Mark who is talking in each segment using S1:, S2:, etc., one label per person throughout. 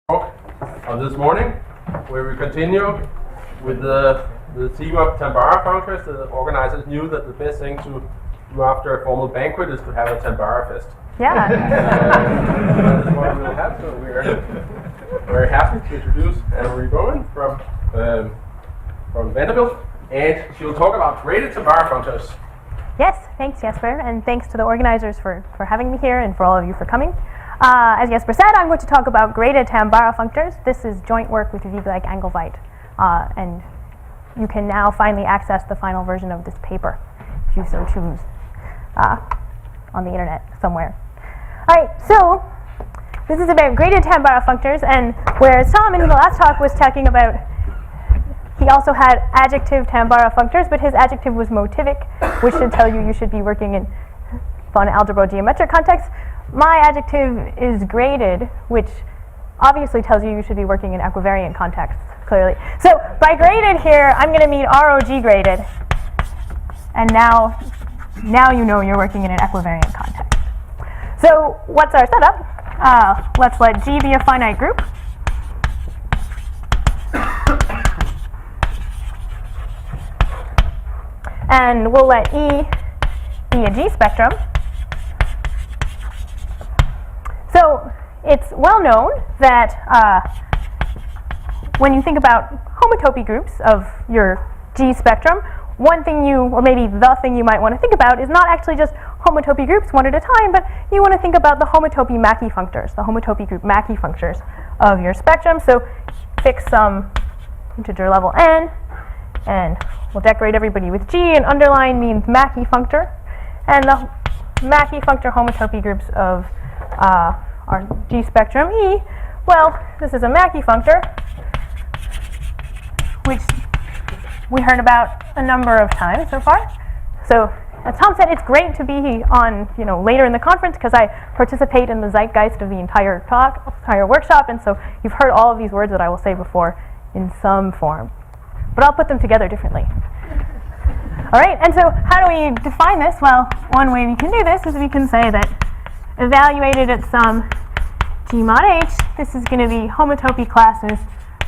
S1: talk of this morning, where we continue with the theme of Tambara functors. The organizers knew that the best thing to do after a formal banquet is to have a Tambara fest.
S2: Yeah.
S1: That is what we'll have, so we're very happy to introduce Anne-Marie Bohmann from Vanderbilt, and she'll talk about graded Tambara functors.
S2: Yes, thanks Jesper, and thanks to the organizers for having me here and for all of you for coming. As Jesper said, I'm going to talk about graded Tambara functors. This is joint work with Vigleik Angeltveit, and you can now finally access the final version of this paper, if you so choose, on the internet somewhere. All right, so this is about graded Tambara functors, and whereas Tom in the last talk was talking about, he also had adjective Tambara functors, but his adjective was motivic, which should tell you should be working in fun algebra geometric context. My adjective is graded, which obviously tells you should be working in equivariant contexts, clearly. So by graded here, I'm going to mean ROG graded. And now you know you're working in an equivariant context. So what's our setup? Let's let G be a finite group. And we'll let E be a G spectrum. So it's well known that when you think about homotopy groups of your G spectrum, one thing or maybe the thing you might want to think about is not actually just homotopy groups one at a time, but you want to think about the homotopy Mackey functors, the homotopy group Mackey functors of your spectrum. So fix some integer level n, and we'll decorate everybody with G, and underline means Mackey functor. And the Mackey functor homotopy groups of our G spectrum E, well, this is a Mackey functor, which we heard about a number of times so far. So, as Tom said, it's great to be on, later in the conference because I participate in the zeitgeist of the entire workshop, and so you've heard all of these words that I will say before in some form. But I'll put them together differently. All right, and so how do we define this? Well, one way we can do this is we can say that evaluated at some G mod H, this is going to be homotopy classes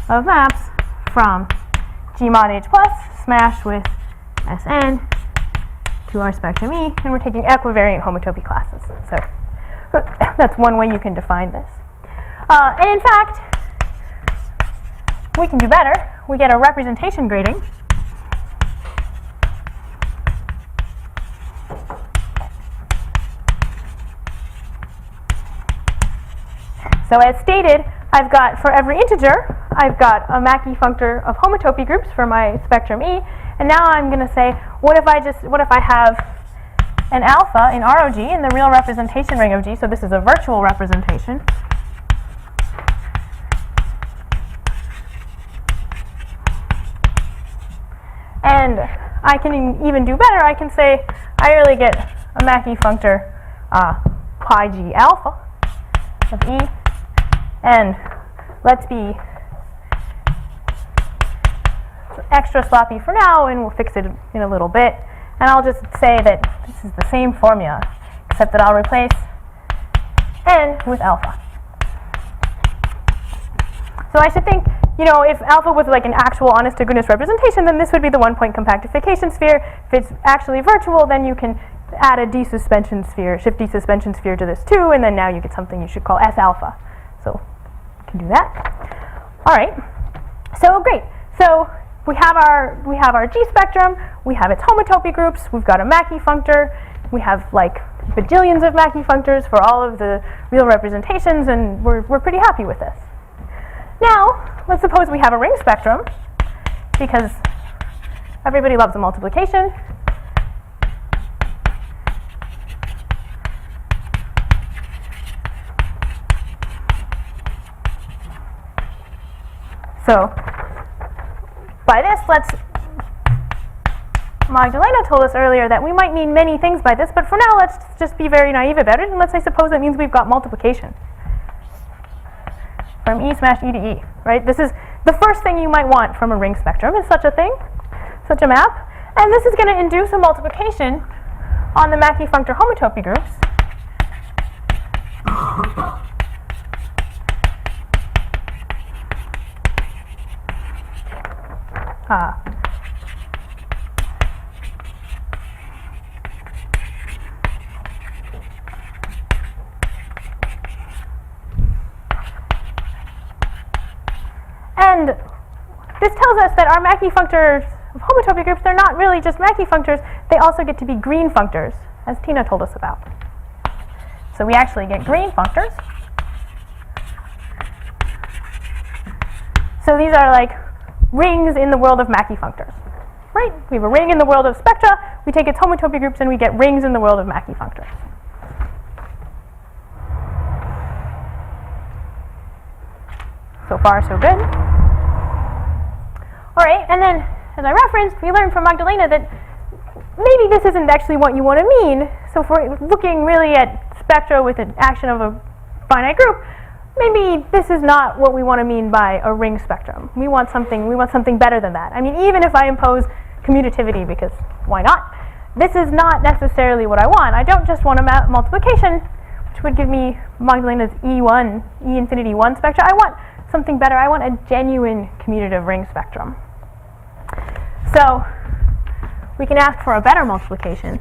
S2: of maps from G mod H plus smashed with Sn to our spectrum E, and we're taking equivariant homotopy classes. So that's one way you can define this. And in fact, we can do better. We get a representation grading. So as stated, I've got, for every integer, I've got a Mackey functor of homotopy groups for my spectrum E, and now I'm going to say, what if I have an alpha in ROG in the real representation ring of G, so this is a virtual representation. And I can even do better. I can say I really get a Mackey functor pi G alpha of E. And let's be extra sloppy for now, and we'll fix it in a little bit. And I'll just say that this is the same formula, except that I'll replace n with alpha. So I should think, if alpha was like an actual honest-to-goodness representation, then this would be the one-point compactification sphere. If it's actually virtual, then you can add a desuspension sphere, shift desuspension sphere to this too, and then now you get something you should call S alpha. So you can do that. All right. So great. So we have our G spectrum. We have its homotopy groups. We've got a Mackey functor. We have like bajillions of Mackey functors for all of the real representations, and we're pretty happy with this. Now, let's suppose we have a ring spectrum, because everybody loves a multiplication. So, by this, Magdalena told us earlier that we might mean many things by this, but for now, let's just be very naive about it, and let's say suppose it means we've got multiplication from E smashed E to E, right? This is the first thing you might want from a ring spectrum, is such a thing, such a map, and this is going to induce a multiplication on the Mackey functor homotopy groups And this tells us that our Mackey functors of homotopy groups, they're not really just Mackey functors, they also get to be green functors, as Tina told us about. So we actually get green functors. So these are like rings in the world of Mackey functors, right? We have a ring in the world of spectra, we take its homotopy groups and we get rings in the world of Mackey functors. So far, so good. All right, and then, as I referenced, we learned from Magdalena that maybe this isn't actually what you want to mean. So if we're looking really at spectra with an action of a finite group, maybe this is not what we want to mean by a ring spectrum. We want something better than that. I mean, even if I impose commutativity, because why not? This is not necessarily what I want. I don't just want a multiplication, which would give me Magdalena's E1, E infinity 1 spectra. I want something better. I want a genuine commutative ring spectrum. So we can ask for a better multiplication.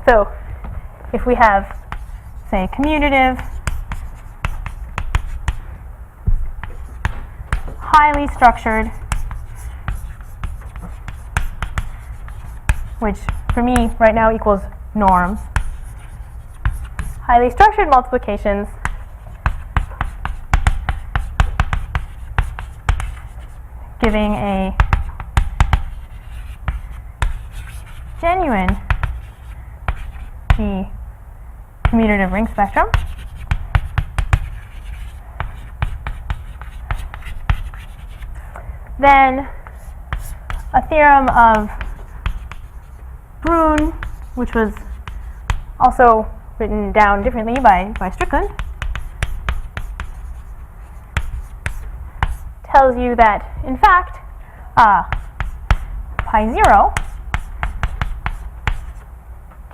S2: So if we have, say, commutative, highly structured, which for me right now equals norms, highly structured multiplications giving a genuine G commutative ring spectrum. Then a theorem of Brun, which was also written down differently by Strickland, tells you that, in fact, pi 0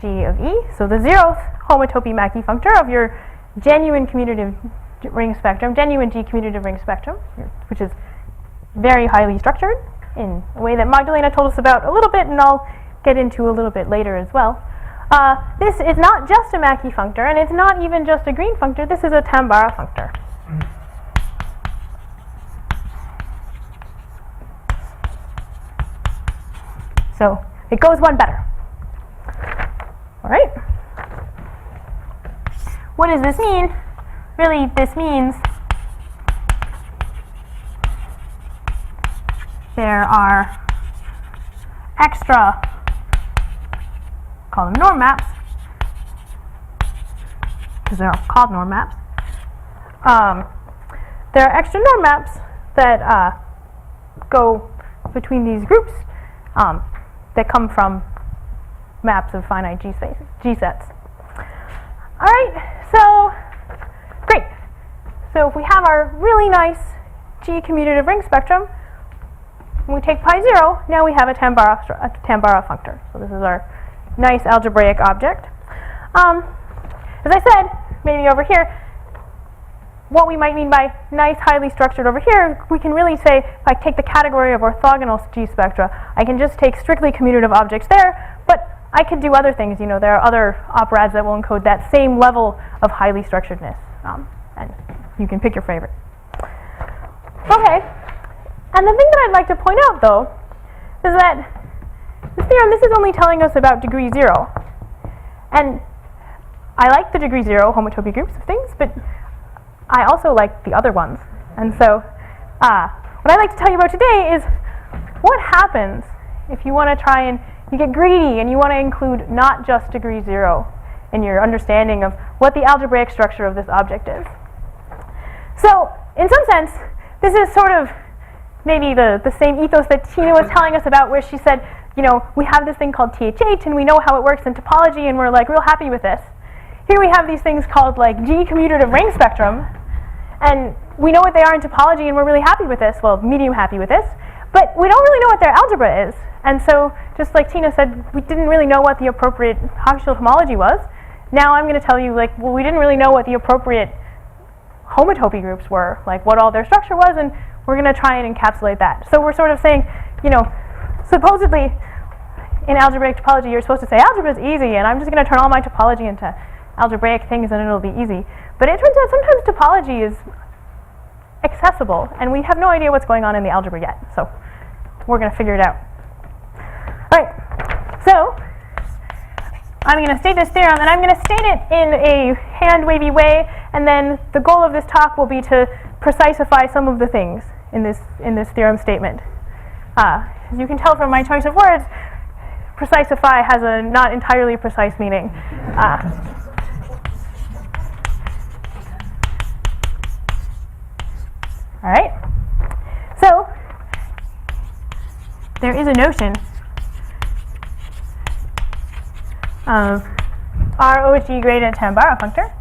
S2: G of E, so the zeroth homotopy Mackey functor of your genuine commutative ring spectrum, genuine G commutative ring spectrum, which is very highly structured in a way that Magdalena told us about a little bit, and I'll get into a little bit later as well. This is not just a Mackey functor, and it's not even just a green functor. This is a Tambara functor. So it goes one better. All right. What does this mean? Really, this means there are extra, call them norm maps, because they're all called norm maps. There are extra norm maps that go between these groups that come from maps of finite G spaces, G sets. All right, so great. So if we have our really nice G commutative ring spectrum, when we take pi 0, now we have a Tambara functor. So this is our nice algebraic object. As I said, maybe over here, what we might mean by nice, highly structured over here, we can really say, if I take the category of orthogonal G spectra, I can just take strictly commutative objects there, but I could do other things. You know, there are other operads that will encode that same level of highly structuredness, and you can pick your favorite. Okay, and the thing that I'd like to point out, though, is that this theorem, this is only telling us about degree 0, and I like the degree 0 homotopy groups of things, but I also like the other ones. And so what I'd like to tell you about today is what happens if you want to try and you get greedy and you want to include not just degree 0 in your understanding of what the algebraic structure of this object is. So in some sense, this is sort of maybe the same ethos that Tina was telling us about, where she said, you know, we have this thing called THH and we know how it works in topology and we're like real happy with this. Here we have these things called like G commutative ring spectrum, and we know what they are in topology and we're really happy with this, well, medium happy with this, But we don't really know what their algebra is. And so, just like Tina said, we didn't really know what the appropriate Hochschild homology was. Now I'm going to tell you, like, well, we didn't really know what the appropriate homotopy groups were, like what all their structure was, and we're going to try and encapsulate that. So we're sort of saying, you know, supposedly in algebraic topology you're supposed to say algebra is easy, and I'm just going to turn all my topology into algebraic things and it'll be easy. But it turns out sometimes topology is accessible, and we have no idea what's going on in the algebra yet. So we're going to figure it out. All right, so I'm going to state this theorem, and I'm going to state it in a hand-wavy way, and then the goal of this talk will be to precisify some of the things in this theorem statement. As you can tell from my choice of words, precisify has a not entirely precise meaning. All right, so there is a notion of ROG gradient Tambara functor.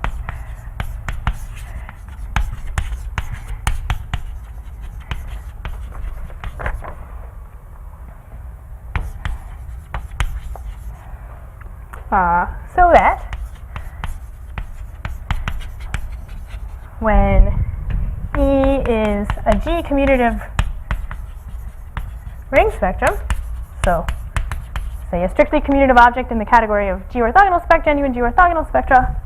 S2: So that when E is a G commutative ring spectrum, so say a strictly commutative object in the category of G orthogonal spectra, genuine G orthogonal spectra,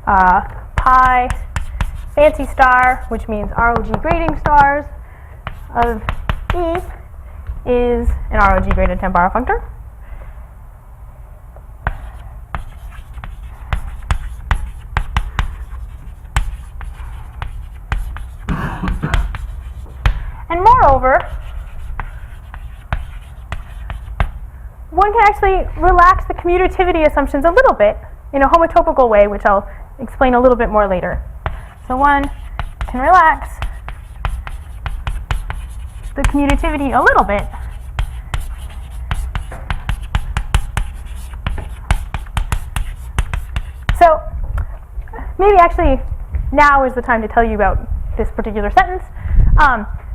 S2: pi fancy star, which means ROG grading stars of E, is an ROG graded Tambara functor. And moreover, one can actually relax the commutativity assumptions a little bit in a homotopical way, which I'll explain a little bit more later. So one can relax the commutativity a little bit so maybe actually now is the time to tell you about this particular sentence.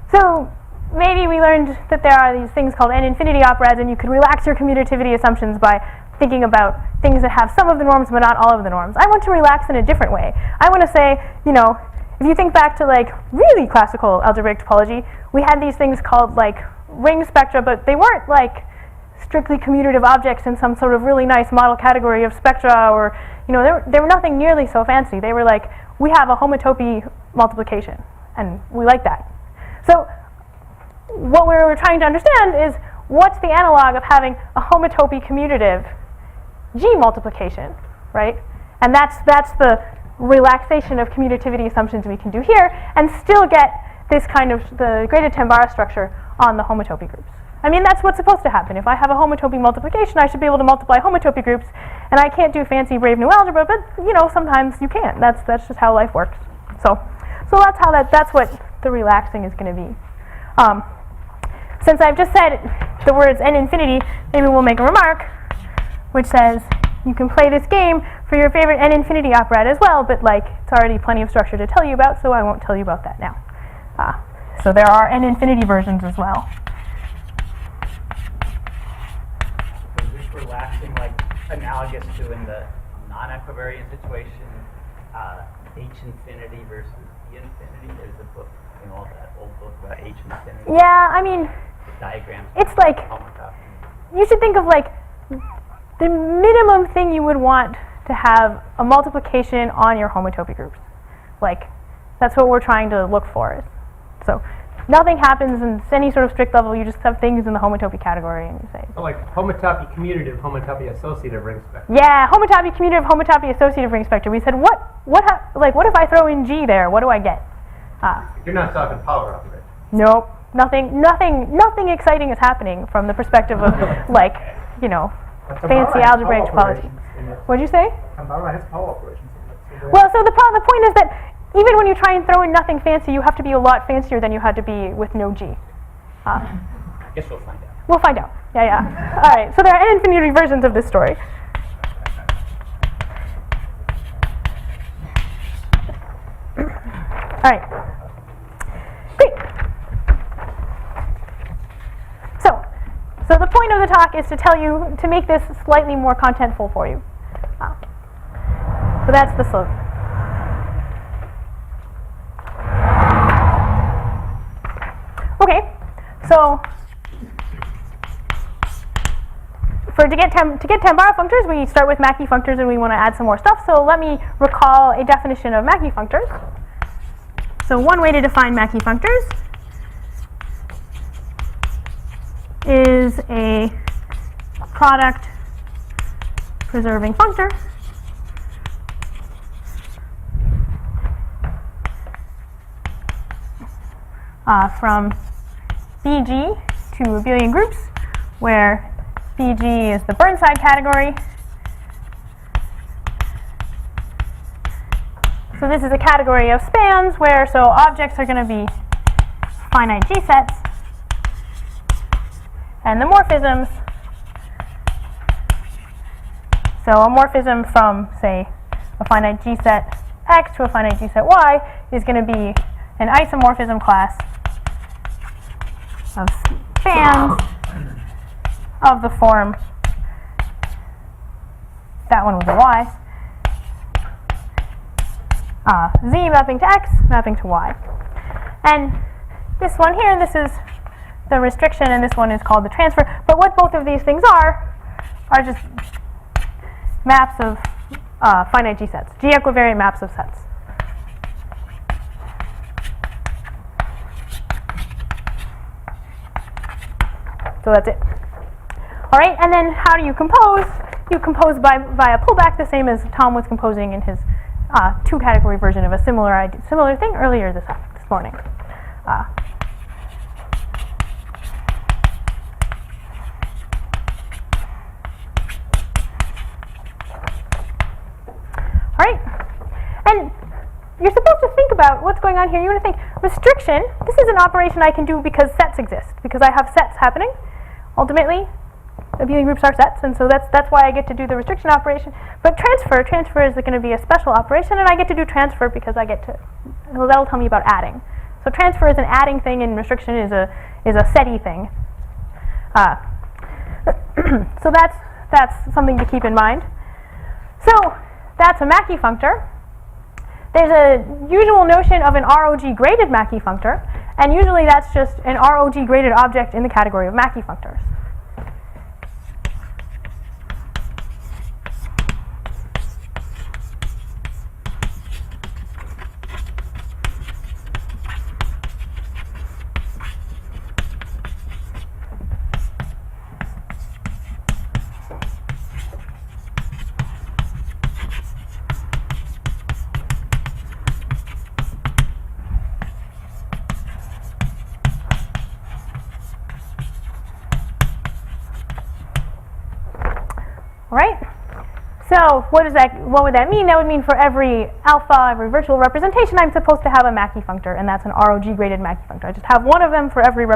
S2: So maybe we learned that there are these things called n-infinity operads, and you could relax your commutativity assumptions by thinking about things that have some of the norms but not all of the norms. I want to relax in a different way. I want to say, you know, if you think back to like really classical algebraic topology, we had these things called like ring spectra, but they weren't like strictly commutative objects in some sort of really nice model category of spectra, or, you know, they were nothing nearly so fancy. They were like, we have a homotopy multiplication, and we like that. So what we were trying to understand is, what's the analog of having a homotopy commutative G multiplication, right? And that's the relaxation of commutativity assumptions we can do here, and still get this kind of the graded Tambara structure on the homotopy groups. I mean, that's what's supposed to happen. If I have a homotopy multiplication, I should be able to multiply homotopy groups, and I can't do fancy brave new algebra, but you know, sometimes you can. That's just how life works. So that's what the relaxing is going to be. Since I've just said the words n-infinity, maybe we'll make a remark which says you can play this game for your favorite n-infinity operad as well, but like it's already plenty of structure to tell you about, so I won't tell you about that now. So there are n-infinity versions as well.
S3: Is this relaxing like analogous to in the non-equivariant situation, H infinity versus E infinity? There's a book, you know, that old book about H infinity.
S2: Yeah, I mean,
S3: Diagrams.
S2: It's like, you should think of like the minimum thing you would want to have a multiplication on your homotopy groups. Like, that's what we're trying to look for. So nothing happens in any sort of strict level, you just have things in the homotopy category and you say.
S4: So like homotopy commutative, homotopy associative ring spectrum.
S2: Yeah, homotopy commutative, homotopy associative ring spectrum. We said, what if I throw in G there? What do I get?
S4: You're not talking power operator.
S2: Nope. Nothing exciting is happening from the perspective of like, you know, fancy algebraic topology. What'd you say?
S4: Tambara has power operations.
S2: Well, so the point is that even when you try and throw in nothing fancy, you have to be a lot fancier than you had to be with no G.
S3: I guess we'll find out.
S2: We'll find out. Yeah. All right. So there are n-infinity versions of this story. All right. Great. So the point of the talk is to tell you, to make this slightly more contentful for you. So that's the slope. Okay, so to get Tambara functors, we start with Mackey functors, and we want to add some more stuff. So let me recall a definition of Mackey functors. So one way to define Mackey functors is a product preserving functor from BG to abelian groups, where BG is the Brun category. So this is a category of spans where objects are going to be finite G sets, and the morphisms. So a morphism from, say, a finite G set X to a finite G set Y is going to be an isomorphism class of spans of the form, that one was a Y, Z mapping to X, mapping to Y. And this one here, this is the restriction, and this one is called the transfer. But what both of these things are just maps of finite G sets, G equivariant maps of sets. So that's it. All right, and then how do you compose? You compose via pullback, the same as Tom was composing in his two-category version of a similar thing earlier this morning. All right, and you're supposed to think about what's going on here. You want to think restriction. This is an operation I can do because sets exist, because I have sets happening. Ultimately, abelian groups are sets, and so that's why I get to do the restriction operation. But transfer is going to be a special operation, and I get to do transfer because I get to. Well, that'll tell me about adding. So transfer is an adding thing, and restriction is a setty thing. So that's something to keep in mind. So that's a Mackey functor. There's a usual notion of an ROG graded Mackey functor, and usually that's just an ROG graded object in the category of Mackey functors. Right? So what would that mean? That would mean for every alpha, every virtual representation, I'm supposed to have a Mackey functor, and that's an ROG graded Mackey functor. I just have one of them for every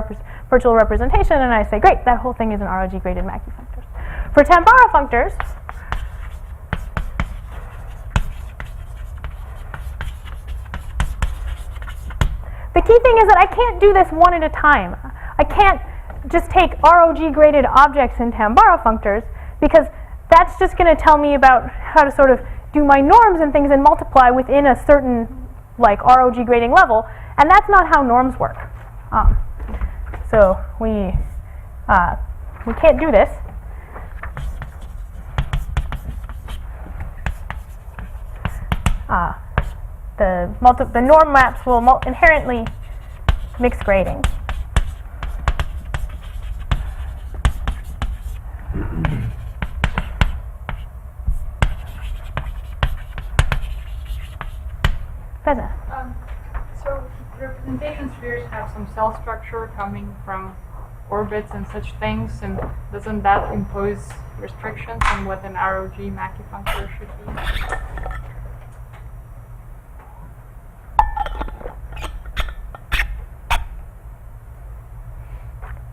S2: virtual representation, and I say, great, that whole thing is an ROG graded Mackey functor. For Tambara functors, the key thing is that I can't do this one at a time. I can't just take ROG graded objects in Tambara functors, because that's just going to tell me about how to sort of do my norms and things and multiply within a certain ROG grading level, and that's not how norms work. So we can't do this. The norm maps will inherently mix grading.
S5: So representation spheres have some cell structure coming from orbits and such things, and doesn't that impose restrictions on what an ROG Mackey functor should be?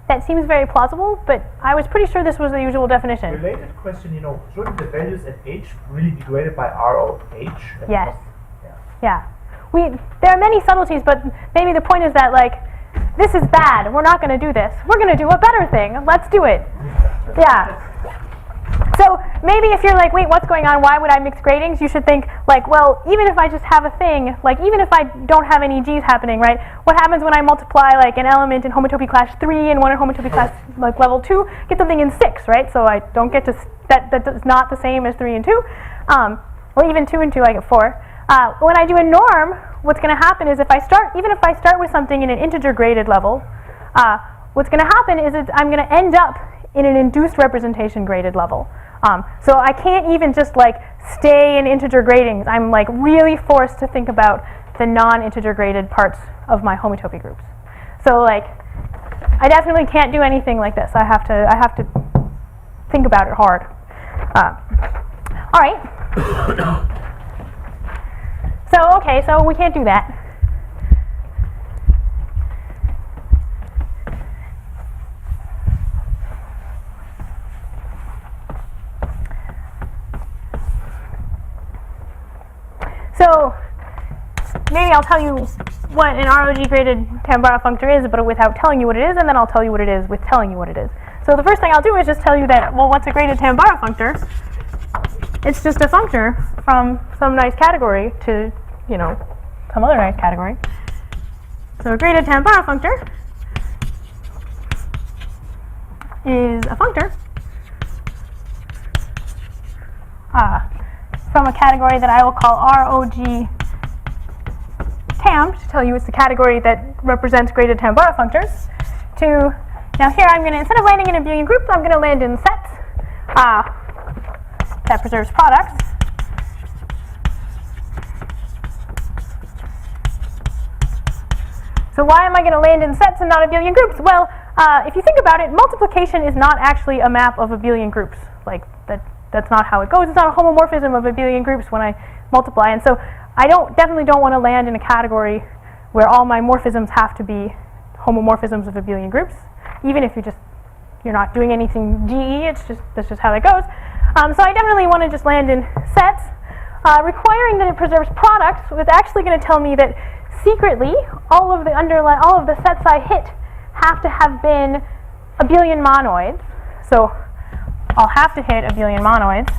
S2: That seems very plausible, but I was pretty sure this was the usual definition.
S6: Related question, shouldn't the values at H really be graded by ROH?
S2: Yes. Yeah. there are many subtleties, but maybe the point is that, like, this is bad, we're not going to do this. We're going to do a better thing. Let's do it. Yeah. So maybe if you're like, wait, what's going on? Why would I mix gradings? You should think, like, well, even if I just have a thing, like, even if I don't have any G's happening, right? What happens when I multiply, like, an element in homotopy class 3 and one in homotopy class, like, level 2, get something in 6, right? So I don't get to, that is not the same as 3 and 2. Or even 2 and 2, I get 4. When I do a norm, what's going to happen is even if I start with something in an integer graded level, what's going to happen is I'm going to end up in an induced representation graded level. So I can't even just, like, stay in integer gradings. I'm, like, really forced to think about the non-integer graded parts of my homotopy groups. So, like, I definitely can't do anything like this. I have to think about it hard. All right. So we can't do that. So maybe I'll tell you what an ROG graded Tambara functor is, but without telling you what it is, and then I'll tell you what it is with telling you what it is. So the first thing I'll do is just tell you that, well, what's a graded Tambara functor? It's just a functor from some nice category to, you know, some other nice category. So a graded Tambara functor is a functor from a category that I will call ROG Tam, to tell you it's the category that represents graded Tambara functors. Now here I'm going to, instead of landing in abelian groups, I'm going to land in sets that preserves products. So why am I going to land in sets and not abelian groups? Well, if you think about it, multiplication is not actually a map of abelian groups. Like, that's not how it goes. It's not a homomorphism of abelian groups when I multiply. And so I definitely don't want to land in a category where all my morphisms have to be homomorphisms of abelian groups. Even if you're not doing anything GE, that's just how that goes. So I definitely want to just land in sets. Requiring that it preserves products was actually going to tell me that secretly all of the sets I hit have to have been abelian monoids. So I'll have to hit abelian monoids.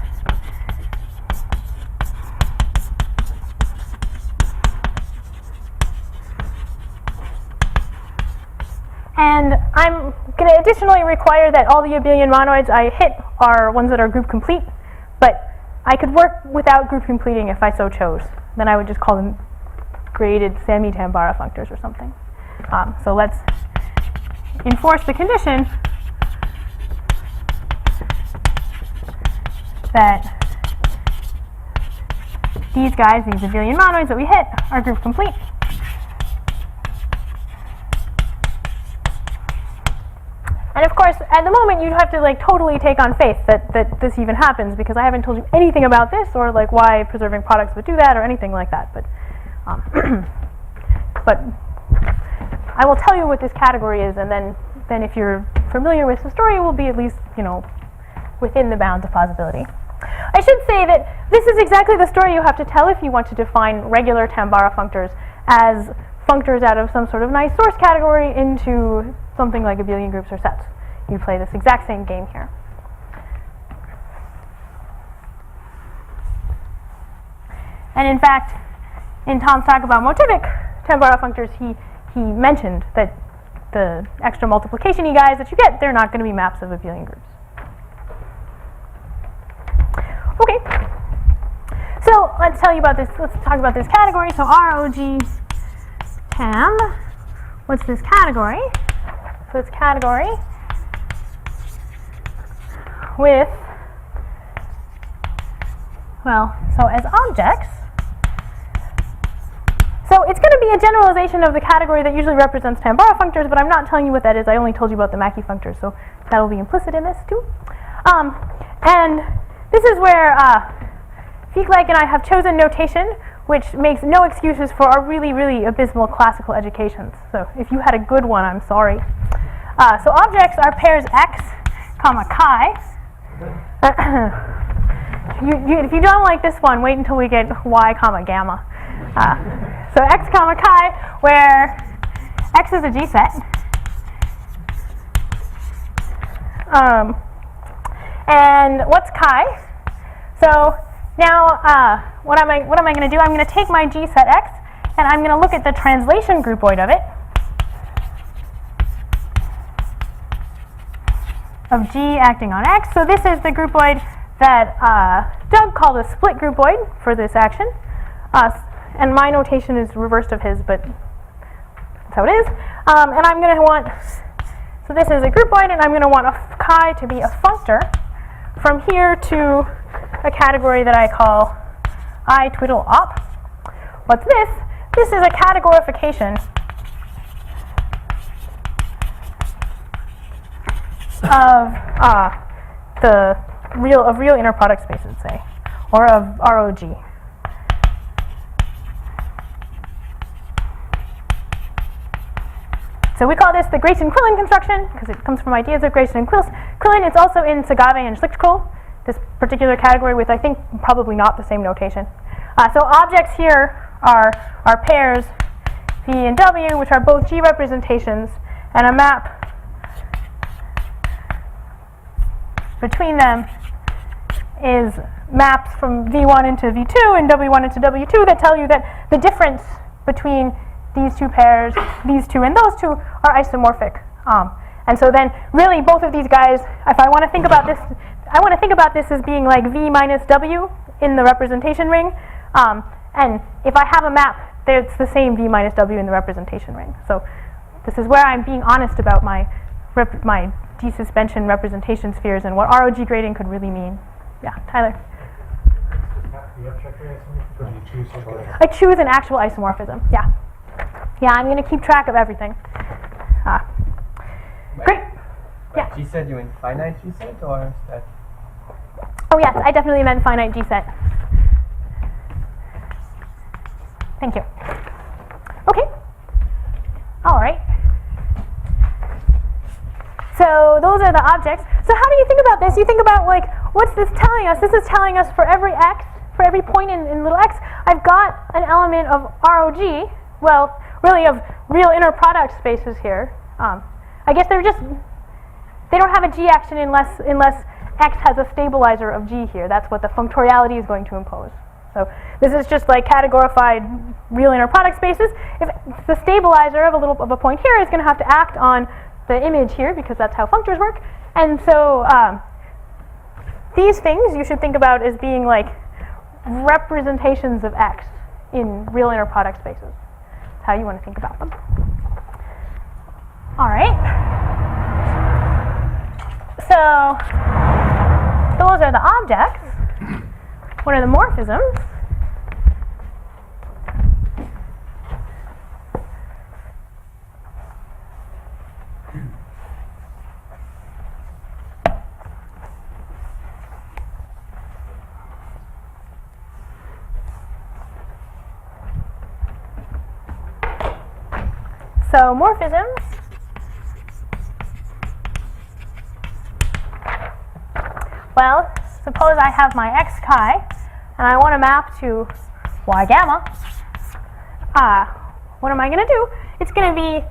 S2: And I'm going to additionally require that all the abelian monoids I hit are ones that are group complete, but I could work without group completing if I so chose. Then I would just call them graded semi-Tambara functors or something. So let's enforce the condition that these guys, these abelian monoids that we hit, are group complete. And of course, at the moment, you'd have to, like, totally take on faith that this even happens, because I haven't told you anything about this, or, like, why preserving products would do that, or anything like that. But but I will tell you what this category is, and then if you're familiar with the story, it will be at least, you know, within the bounds of plausibility. I should say that this is exactly the story you have to tell if you want to define regular Tambara functors as functors out of some sort of nice source category into something like abelian groups or sets. You play this exact same game here. And in fact, in Tom's talk about motivic Tambara functors, he mentioned that the extra multiplication-y guys that you get, they're not going to be maps of abelian groups. Okay, so let's talk about this category. So ROG Tam, what's this category? So it's category with, well, so as objects, so it's going to be a generalization of the category that usually represents Tambara functors, but I'm not telling you what that is. I only told you about the Mackey functors, so that will be implicit in this too. And this is where Vigleik and I have chosen notation which makes no excuses for our really, really abysmal classical educations. So if you had a good one, I'm sorry. So objects are pairs x, comma chi. If you don't like this one, wait until we get y, comma gamma. So x comma chi, where x is a G set. And what's chi? So now what am I going to do? I'm going to take my G set x, and I'm going to look at the translation groupoid of it, of G acting on x. So this is the groupoid that Doug called a split groupoid for this action. And my notation is reversed of his, but that's how it is. And I'm going to want, so this is a groupoid, and I'm going to want a chi to be a functor from here to a category that I call I twiddle op. What's this? This is a categorification of real inner product spaces, say, or of ROG. So we call this the Grayson-Quillen construction because it comes from ideas of Grayson and Quillen. It's also in Sagave and Schlichtkrull, this particular category with, I think, probably not the same notation. So objects here are pairs V and W, which are both G representations, and a map between them is maps from V1 into V2 and W1 into W2 that tell you that the difference between these two pairs, these two and those two, are isomorphic. And so then really both of these guys, if I want to think about this, I want to think about this as being like V minus W in the representation ring. And if I have a map, it's the same V minus W in the representation ring. So this is where I'm being honest about my desuspension representation spheres and what ROG grading could really mean. Yeah, Tyler. I choose an actual isomorphism. Yeah. Yeah, I'm going to keep track of everything. Great. Yeah.
S6: G set, you mean finite G set, or is that?
S2: Oh yes, I definitely meant finite G set. Thank you. Okay. All right. So those are the objects. So how do you think about this? You think about, like, what's this telling us? This is telling us for every x, for every point in little x, I've got an element of ROG, well, really of real inner product spaces here. I guess they don't have a G action unless x has a stabilizer of G here. That's what the functoriality is going to impose. So this is just like categorified real inner product spaces. If the stabilizer of a point here is going to have to act on the image here, because that's how functors work. And so these things you should think about as being like representations of x in real inner product spaces. That's how you want to think about them. All right. So those are the objects. What are the morphisms? So morphisms well, suppose I have my x chi and I want to map to y gamma. What am I going to do? It's going to be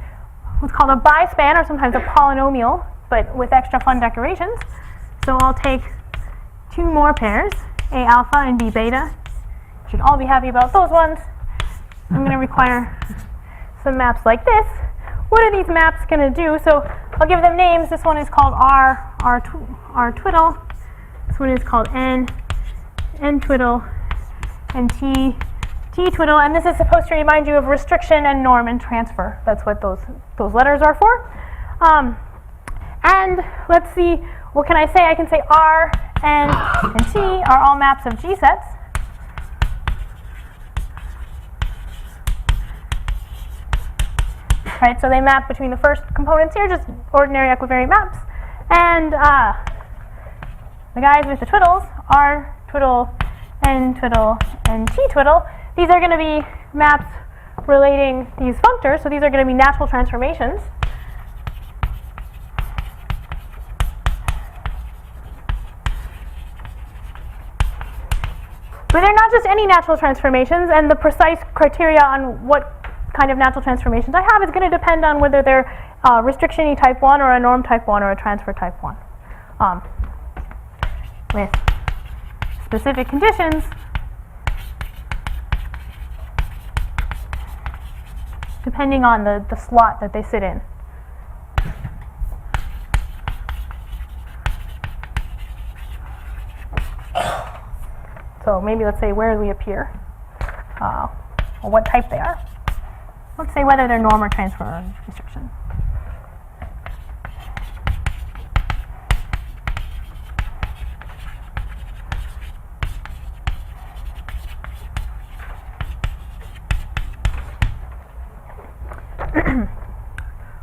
S2: what's called a bispan, or sometimes a polynomial, but with extra fun decorations. So I'll take two more pairs, A alpha and B beta. You should all be happy about those ones. I'm going to require some maps like this. What are these maps going to do? So I'll give them names. This one is called R twiddle. This one is called N twiddle, and T twiddle. And this is supposed to remind you of restriction and norm and transfer. That's what those letters are for. And let's see, what can I say? I can say R, N, and T are all maps of G sets. Right, so they map between the first components here, just ordinary equivariant maps. And the guys with the twiddles, R twiddle, N twiddle, and T twiddle, these are going to be maps relating these functors, so these are going to be natural transformations. But they're not just any natural transformations, and the precise criteria on what kind of natural transformations I have is going to depend on whether they're restriction type 1 or a norm type 1 or a transfer type 1. With specific conditions depending on the slot that they sit in. So maybe let's say where we appear, or what type they are. Let's say whether they're norm or transfer or restriction.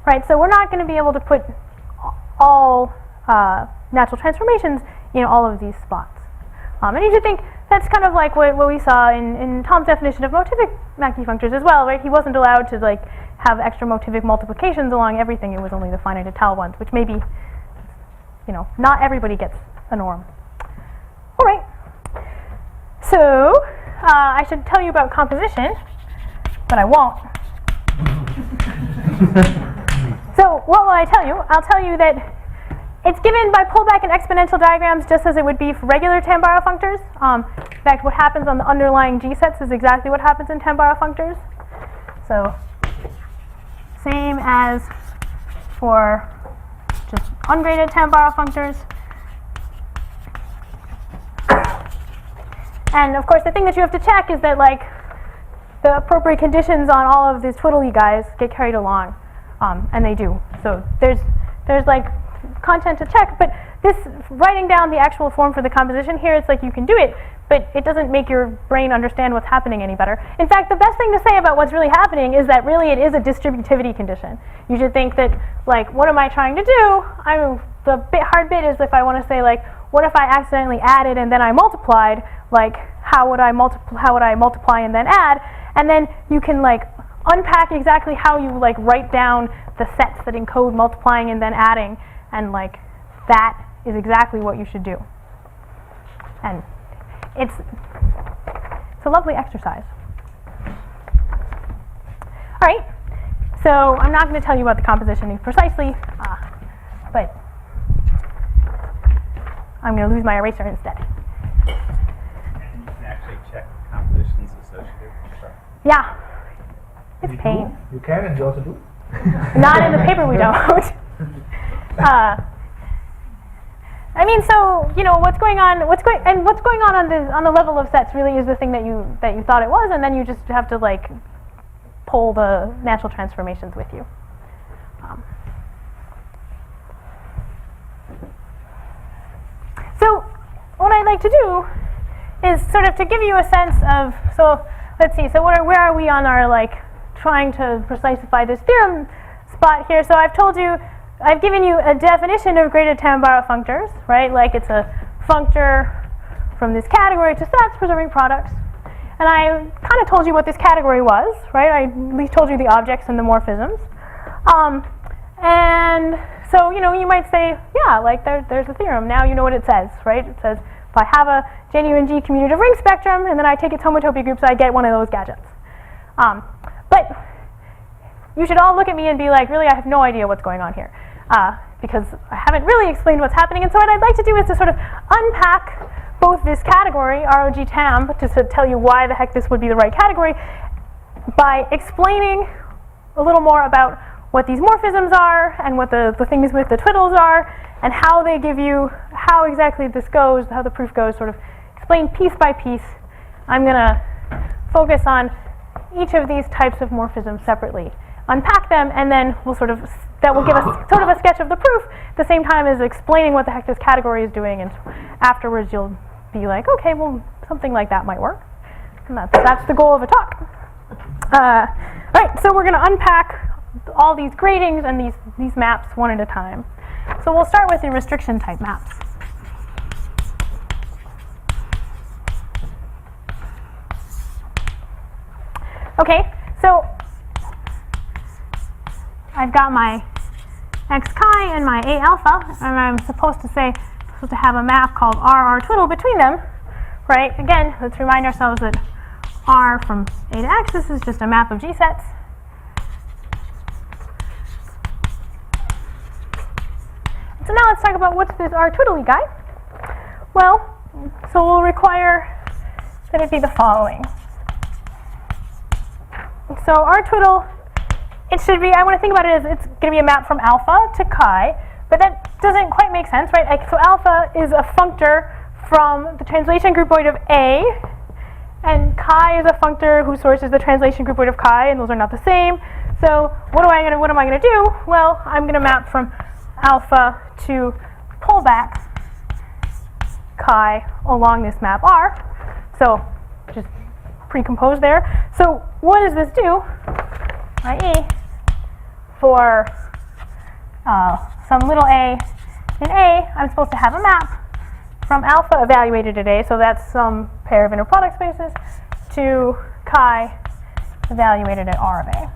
S2: Right, so we're not going to be able to put all natural transformations in all of these spots. And you should think that's kind of like what we saw in Tom's definition of motivic Mackey functors as well, right? He wasn't allowed to like have extra motivic multiplications along everything. It was only the finite tau ones, which maybe, not everybody gets a norm. All right. So I should tell you about composition, but I won't. So what will I tell you? I'll tell you that it's given by pullback and exponential diagrams just as it would be for regular Tambara functors. In fact, what happens on the underlying G sets is exactly what happens in Tambara functors. So same as for just ungraded Tambara functors. And of course, the thing that you have to check is that like the appropriate conditions on all of these twiddly guys get carried along, and they do. So there's like content to check, but this writing down the actual form for the composition here, it's like you can do it, but it doesn't make your brain understand what's happening any better. In fact, the best thing to say about what's really happening is that really it is a distributivity condition. You should think that, like, what am I trying to do? The hard bit is if I want to say, like, what if I accidentally added and then I multiplied? Like, how would I multiply and then add? And then you can like unpack exactly how you like write down the sets that encode multiplying and then adding, and like that is exactly what you should do. And it's a lovely exercise. All right, so I'm not going to tell you about the composition precisely, but I'm going to lose my eraser instead.
S3: And you can actually check the compositions associated with them.
S2: Yeah, it's pain.
S6: You can, and you also do.
S2: Not in the paper, we don't. I mean, so what's going on on the level of sets really is the thing that you thought it was, and then you just have to like pull the natural transformations with you. So what I'd like to do is sort of to give you a sense of, so let's see, so where are we on our like trying to precisify this theorem spot here? So I've given you a definition of graded Tambara functors, right? Like it's a functor from this category to sets preserving products. And I kind of told you what this category was, right? I at least told you the objects and the morphisms. And so, you might say, yeah, like there's a theorem. Now you know what it says, right? It says if I have a genuine G commutative ring spectrum and then I take its homotopy groups, I get one of those gadgets. But you should all look at me and be like, really, I have no idea what's going on here. Because I haven't really explained what's happening. And so what I'd like to do is to sort of unpack both this category, ROG TAM, just to tell you why the heck this would be the right category, by explaining a little more about what these morphisms are and what the things with the twiddles are and how they give you, how exactly this goes, how the proof goes, sort of explain piece by piece. I'm going to focus on each of these types of morphisms separately, unpack them, and then that will give us sort of a sketch of the proof at the same time as explaining what the heck this category is doing, and afterwards you'll be like, okay, well, something like that might work. And that's the goal of a talk. All right, so we're going to unpack all these gradings and these maps one at a time. So we'll start with the restriction type maps. Okay, so I've got my x chi and my a alpha, and I'm supposed to have a map called RR twiddle between them, right? Again, let's remind ourselves that R from A to X, this is just a map of G sets. So now let's talk about what's this R twiddly guy. Well, so we'll require that it be the following. So R twiddle, it should be, I want to think about it as it's going to be a map from alpha to chi, but that doesn't quite make sense, right? Like, so alpha is a functor from the translation groupoid of A, and chi is a functor whose source is the translation groupoid of chi, and those are not the same. So what am I going to do? Well, I'm going to map from alpha to pullback chi along this map R. So just pre-compose there. So what does this do? i.e. for some little a in A, I'm supposed to have a map from alpha evaluated at A, so that's some pair of inner product spaces, to chi evaluated at R of A.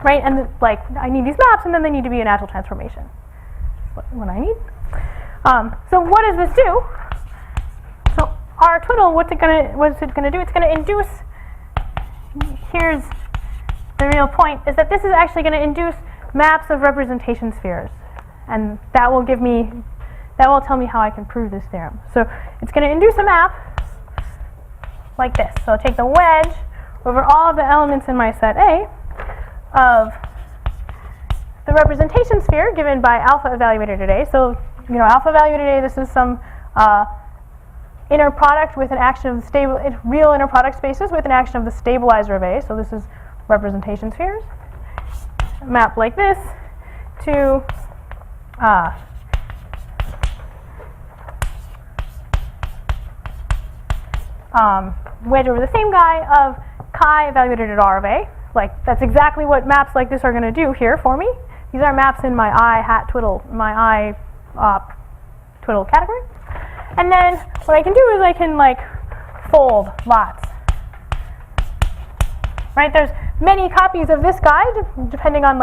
S2: Right, and like I need these maps, and then they need to be a natural transformation. What I need. So what does this do? So R twiddle, what's it gonna do? It's gonna induce. Here's the real point: is that this is actually going to induce maps of representation spheres, and that will give me. That will tell me how I can prove this theorem. So it's going to induce a map like this. So I'll take the wedge over all of the elements in my set A of the representation sphere given by alpha evaluated at A. So, alpha evaluated at A, this is some inner product with an action of the real inner product spaces with an action of the stabilizer of A. So this is representation spheres. A map like this to wedge over the same guy of chi evaluated at R of A. Like, that's exactly what maps like this are going to do here for me. These are maps in my twiddle category. And then what I can do is I can fold lots. Right? There's many copies of this guy, depending on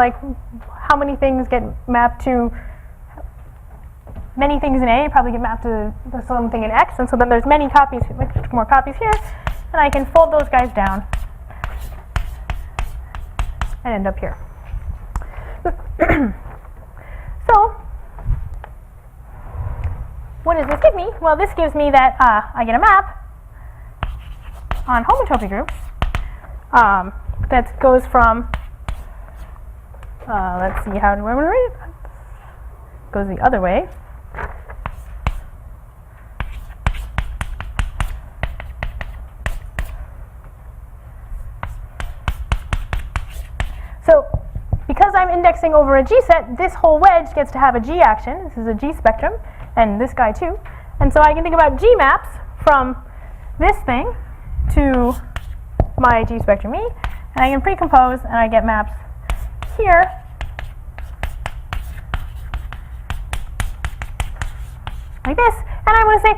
S2: how many things get mapped to. Many things in A probably get mapped to something in X, and so then there's many copies, more copies here, and I can fold those guys down and end up here. So, what does this give me? Well, this gives me that I get a map on homotopy groups that goes from, let's see, how do I want to write it? Goes the other way. So, because I'm indexing over a G set, this whole wedge gets to have a G action. This is a G spectrum, and this guy too. And so I can think about G maps from this thing to my G spectrum E, and I can pre-compose, and I get maps here like this. And I want to say,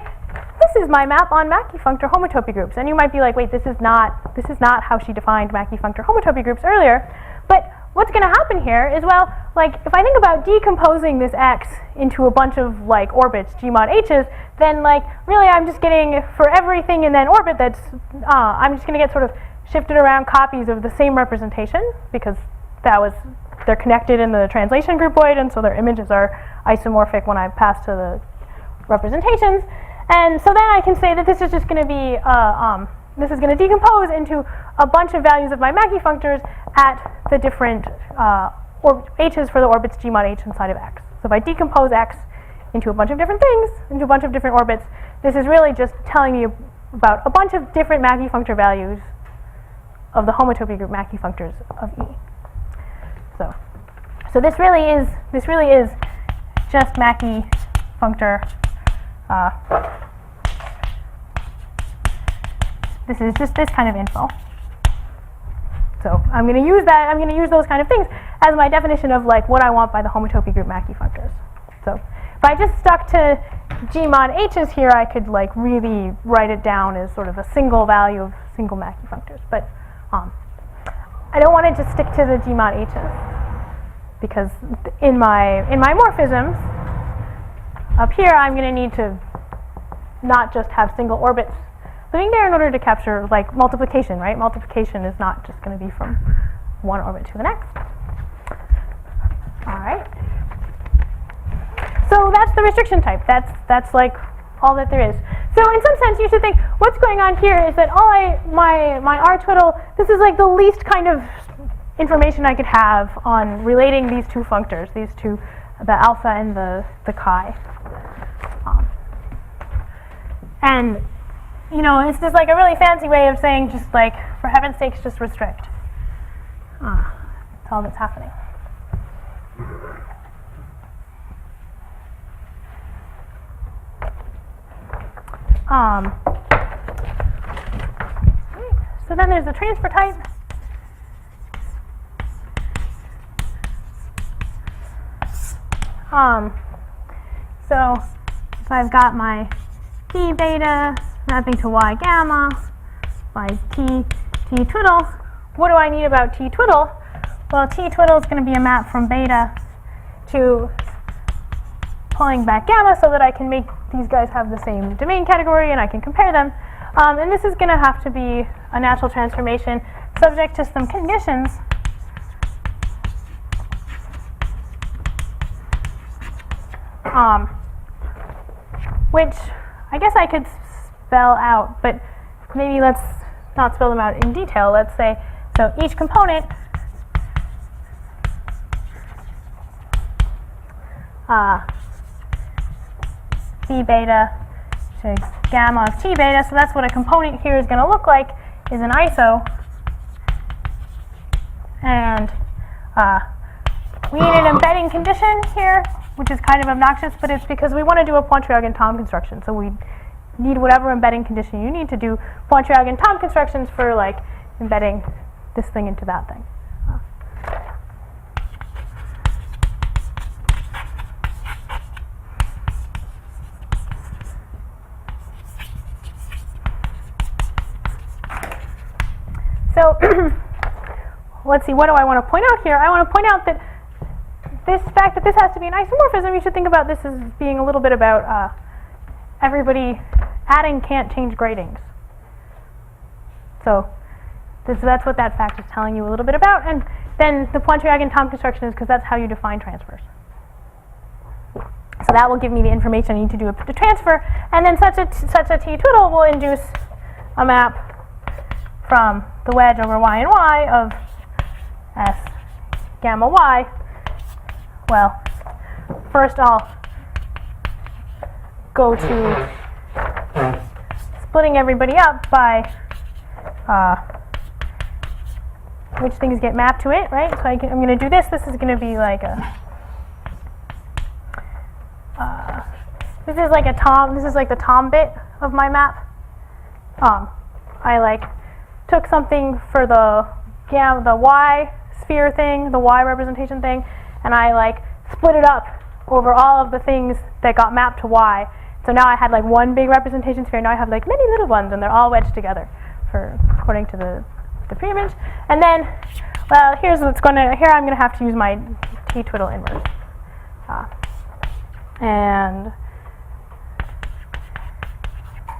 S2: this is my map on Mackey functor homotopy groups. And you might be like, wait, this is not how she defined Mackey functor homotopy groups earlier. But what's going to happen here is, well, if I think about decomposing this X into a bunch of orbits, G mod H's, then really I'm just getting, for everything in that orbit that's, I'm just going to get sort of shifted around copies of the same representation, because they're connected in the translation groupoid, and so their images are isomorphic when I pass to the representations. And so then I can say that this is just going to be, this is going to decompose into a bunch of values of my Mackey functors at the different H's for the orbits G mod H inside of X. So if I decompose X into a bunch of different things, into a bunch of different orbits, this is really just telling me about a bunch of different Mackey functor values of the homotopy group Mackey functors of E. So this really is just Mackey functor. This is just this kind of info. So I'm going to use that. I'm going to use those kind of things as my definition of what I want by the homotopy group Mackey functors. So if I just stuck to G mod H's here, I could really write it down as sort of a single value of single Mackey functors. But I don't want to just stick to the G mod H's, because in my morphisms up here, I'm going to need to not just have single orbits living there in order to capture like multiplication, right? Multiplication is not just going to be from one orbit to the next. All right. So that's the restriction type. That's like all that there is. So in some sense, you should think what's going on here is that my R twiddle, this is like the least kind of information I could have on relating these two functors, these two, the alpha and the chi. And you know, it's just like a really fancy way of saying just like, for heaven's sakes, just restrict. That's all that's happening. So then there's the transfer type. So if I've got my t beta mapping to y gamma by t twiddle, what do I need about t twiddle? Well, t twiddle is going to be a map from beta to pulling back gamma so that I can make these guys have the same domain category and I can compare them. And this is going to have to be a natural transformation subject to some conditions. Which I guess I could spell out, but maybe let's not spell them out in detail. Let's say, so each component t beta to gamma of t beta, so that's what a component here is going to look like, is an iso. And we need an embedding condition here, which is kind of obnoxious, but it's because we want to do a Pointryagin-Thom construction. So we need whatever embedding condition you need to do Pointryagin-Thom constructions for like embedding this thing into that thing. So let's see, what do I want to point out here? I want to point out that this fact that this has to be an isomorphism, you should think about this as being a little bit about everybody adding can't change gradings. So that's what that fact is telling you a little bit about. And then the Pointryagin-Thom construction is because that's how you define transfers. So that will give me the information I need to do the transfer. And then such a t-twiddle will induce a map from the wedge over y and y of s gamma y. Well, first I'll go to splitting everybody up by which things get mapped to it, right? So I'm going to do this. This is going to be like a this is like a Tom. This is like the Tom bit of my map. I like took something for the y sphere thing, the y representation thing, and I like split it up over all of the things that got mapped to y. So now I had like one big representation sphere. Now I have like many little ones, and they're all wedged together, according to the preimage. And then, well, here's what's going to. Here I'm going to have to use my t-twiddle inverse, and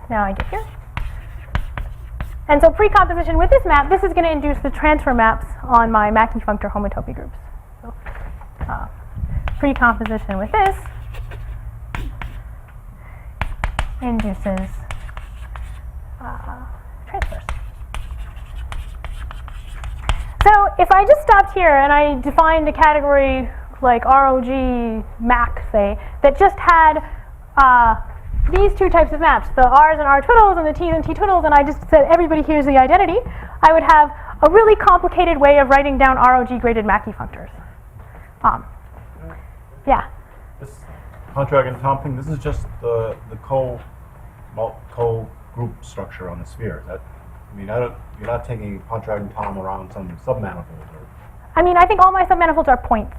S2: now I get here. And so precomposition with this map, this is going to induce the transfer maps on my Mackey functor homotopy groups. So, precomposition with this induces transfers. So if I just stopped here and I defined a category like ROG Mac, say, that just had these two types of maps, the R's and R twiddles and the T's and T twiddles, and I just said everybody here's the identity, I would have a really complicated way of writing down ROG graded Mackey functors. Yeah?
S7: This Pointryagin-Thom thing, this is just the co-group structure on the sphere. That, I mean, you're not taking Pointryagin-Thom around some submanifold.
S2: I mean, I think all my submanifolds are points.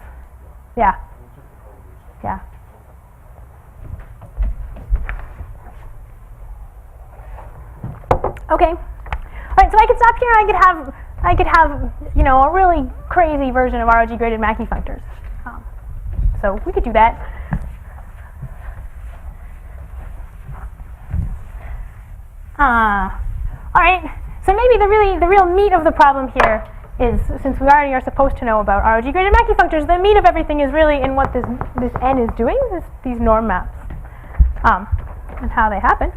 S2: Yeah. Yeah. Okay. All right. So I could stop here. I could have, you know, a really crazy version of ROG graded Mackey functors. So we could do that. All right, so maybe the real meat of the problem here is, since we already are supposed to know about ROG graded Mackey functors, the meat of everything is really in what this n is doing, these norm maps, and how they happen.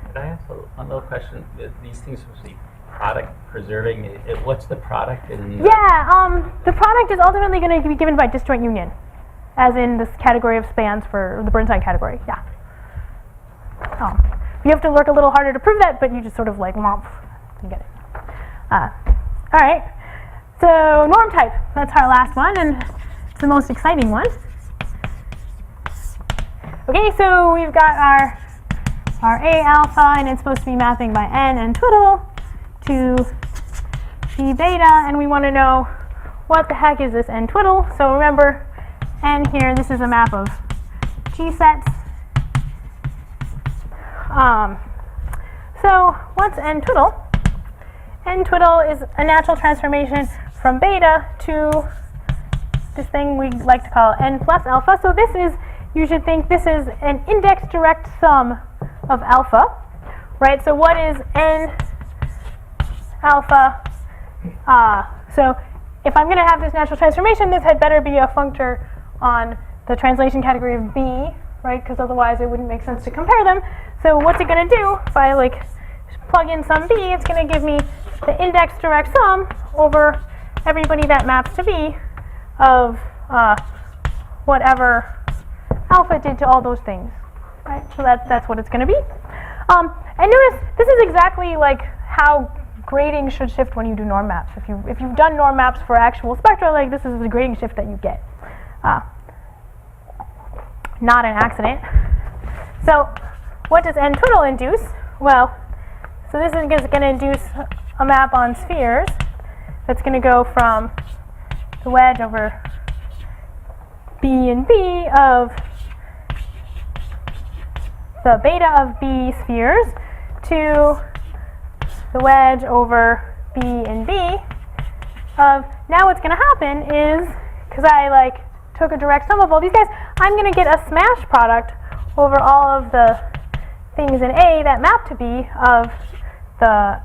S3: Could I ask one little question? These things supposed to be product preserving. What's the product in?
S2: Yeah, the product is ultimately going to be given by disjoint union, as in this category of spans for the Brun category. Yeah. You have to work a little harder to prove that, but you just sort of like womp, you get it. All right. So norm type. That's our last one, and it's the most exciting one. Okay, so we've got our A alpha, and it's supposed to be mapping by n and twiddle to b beta, and we want to know what the heck is this n twiddle. So remember, n here, this is a map of G sets. So what's n twiddle? N twiddle is a natural transformation from beta to this thing we like to call n plus alpha. So this is, you should think this is an index direct sum of alpha, right? So what is n alpha? So if I'm going to have this natural transformation, this had better be a functor on the translation category of B, right? Because otherwise it wouldn't make sense to compare them. So what's it going to do? If I like plug in some B, it's going to give me the index direct sum over everybody that maps to B of whatever alpha did to all those things, right? So that's what it's going to be. And notice this is exactly like how grading should shift when you do norm maps. If you've done norm maps for actual spectra, like this is the grading shift that you get. Not an accident. So what does n twiddle induce? Well, so this is going to induce a map on spheres that's going to go from the wedge over B and B of the beta of B spheres to the wedge over B and B of, now what's going to happen is, because I like took a direct sum of all these guys, I'm going to get a smash product over all of the things in A that map to B of the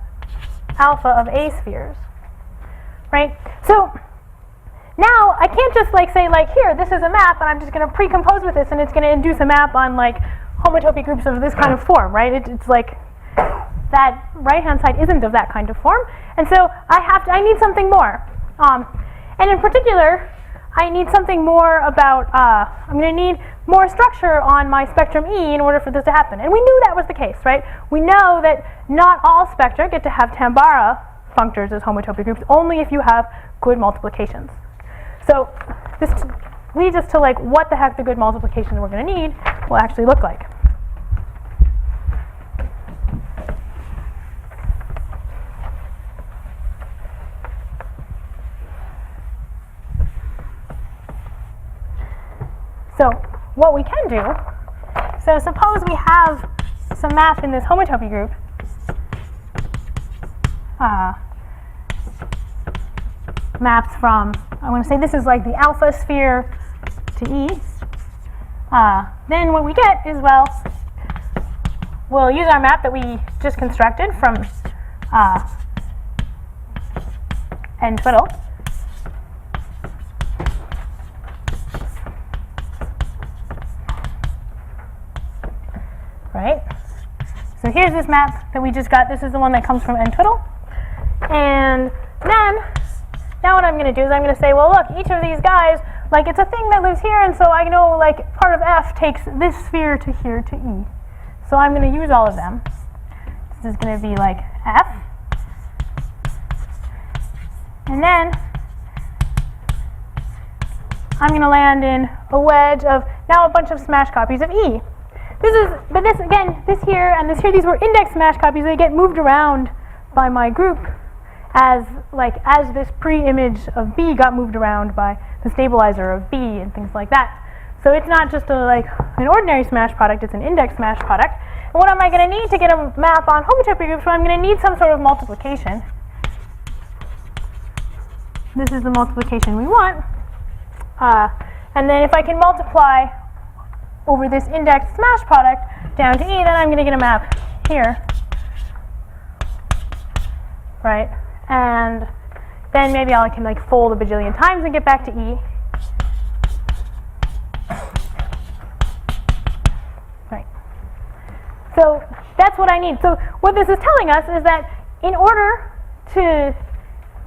S2: alpha of A spheres, right? So now I can't just like say like, here, this is a map, and I'm just going to pre-compose with this, and it's going to induce a map on like homotopy groups of this kind of form, right? It's like that right-hand side isn't of that kind of form, and so I need something more. And in particular, I need something more about, I'm going to need more structure on my spectrum E in order for this to happen. And we knew that was the case, right? We know that not all spectra get to have Tambara functors as homotopy groups, only if you have good multiplications. So this leads us to like what the heck the good multiplication we're going to need will actually look like. So what we can do, so suppose we have some map in this homotopy group. Maps from, I want to say this is like the alpha sphere to E. Then what we get is, well, we'll use our map that we just constructed from n twiddle. Right? So here's this map that we just got. This is the one that comes from n twiddle. And then, now what I'm going to do is I'm going to say, well, look, each of these guys, like it's a thing that lives here, and so I know like part of F takes this sphere to here to E. So I'm going to use all of them. This is going to be like F. And then I'm going to land in a wedge of now a bunch of smash copies of E. But this again, this here and this here, these were index smash copies. They get moved around by my group as this pre-image of B got moved around by the stabilizer of B and things like that. So it's not just an ordinary smash product, it's an index smash product. And what am I going to need to get a map on homotopy groups? Well, I'm going to need some sort of multiplication. This is the multiplication we want. And then if I can multiply over this index smash product down to E, then I'm going to get a map here right? And then maybe I can like fold a bajillion times and get back to E. Right. So that's what I need. So what this is telling us is that in order to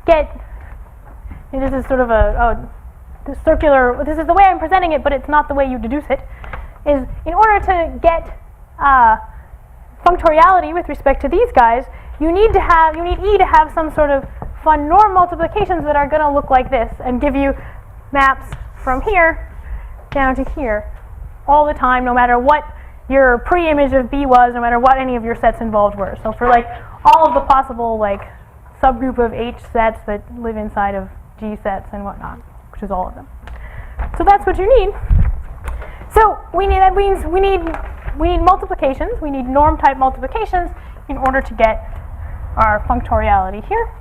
S2: get, and this is sort of the circular, this is the way I'm presenting it, but it's not the way you deduce it, is in order to get functoriality with respect to these guys, you need E to have some sort of fun norm multiplications that are going to look like this and give you maps from here down to here all the time, no matter what your pre-image of B was, no matter what any of your sets involved were. So for like all of the possible like subgroup of H sets that live inside of G sets and whatnot, which is all of them. So that's what you need. So that means we need multiplications. We need norm type multiplications in order to get our functoriality here.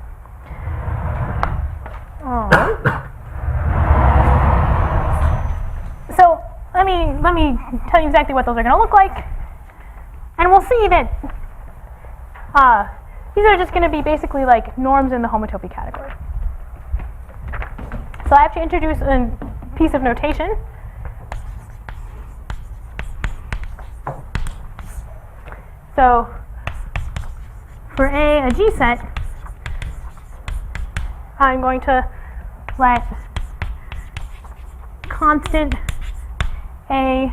S2: So let me tell you exactly what those are going to look like, and we'll see that these are just going to be basically like norms in the homotopy category. So I have to introduce a piece of notation. So for a G set, I'm going to let constant A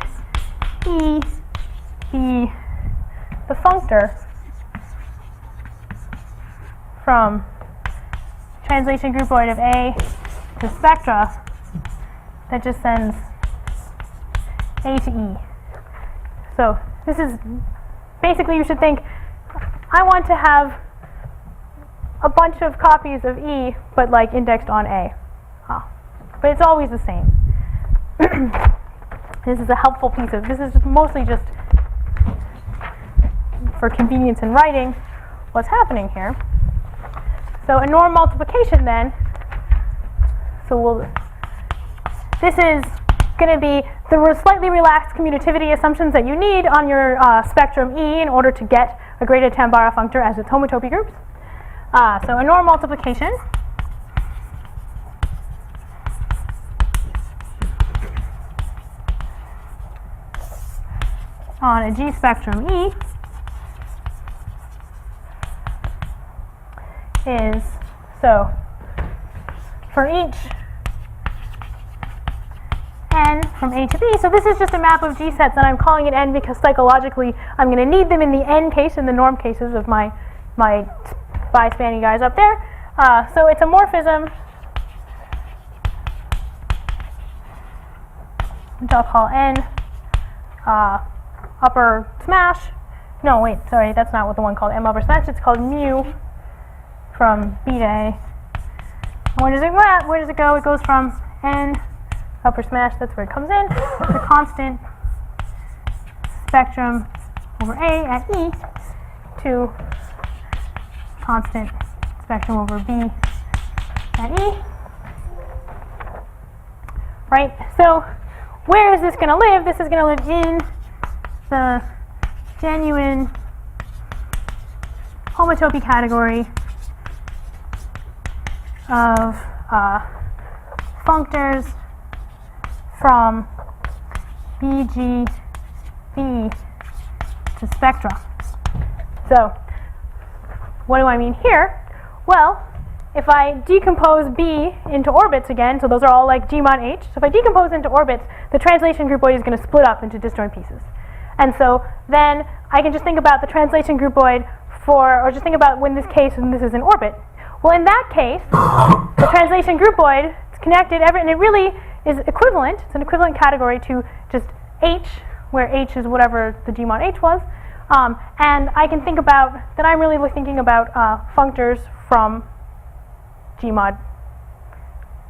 S2: E be the functor from translation groupoid of A to spectra that just sends A to E. So this is basically, you should think, I want to have a bunch of copies of E, but like indexed on A. But it's always the same. This is a helpful piece of, this is mostly just for convenience in writing what's happening here. So a norm multiplication then, this is going to be the slightly relaxed commutativity assumptions that you need on your spectrum E in order to get a graded Tambara functor as its homotopy groups. So a norm multiplication on a G spectrum E is, so for each n from A to B, so this is just a map of G sets, and I'm calling it n because psychologically I'm going to need them in the n case, in the norm cases of my bi-spanny guys up there. So it's a morphism, which I'll call n upper smash. No, wait, sorry, that's not what the one called m upper smash. It's called mu from B to A. And where does it go? It goes from n upper smash, that's where it comes in, the constant spectrum over A at E to constant spectrum over B at E. Right, so where is this going to live? This is going to live in the genuine homotopy category of functors from BGB to spectra. So what do I mean here? Well, if I decompose B into orbits again, so those are all like G mod H, so if I decompose into orbits, the translation groupoid is going to split up into disjoint pieces. And so then I can just think about the translation groupoid or just think about when this case and this is an orbit. Well, in that case, the translation groupoid is connected, and it really is equivalent. It's an equivalent category to just H, where H is whatever the G mod H was. And I can think about, then I'm really thinking about functors from G mod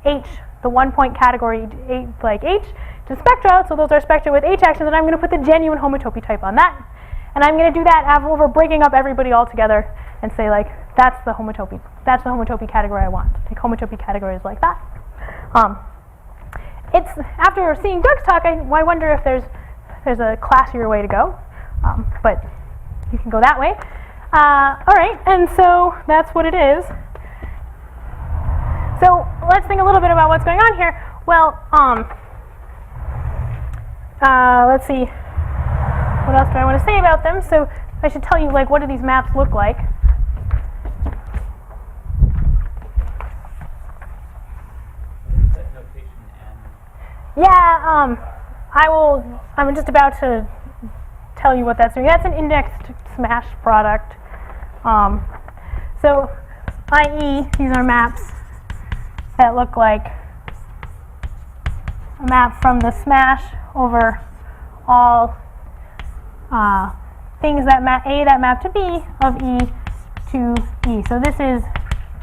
S2: H, the 1-point category like H, to spectra, so those are spectra with H actions, and I'm going to put the genuine homotopy type on that. And I'm going to do that over breaking up everybody all together and say, like, that's the homotopy category I want. Take homotopy categories like that. It's after seeing Doug's talk, I wonder if there's a classier way to go, but you can go that way. All right, and so that's what it is. So let's think a little bit about what's going on here. Well, let's see. What else do I want to say about them? So I should tell you, like, what do these maps look like? Yeah, I'm just about to tell you what that's doing. That's an indexed smash product. So, i.e., these are maps that look like a map from the smash over all things that map A that map to B of E to E. So this is,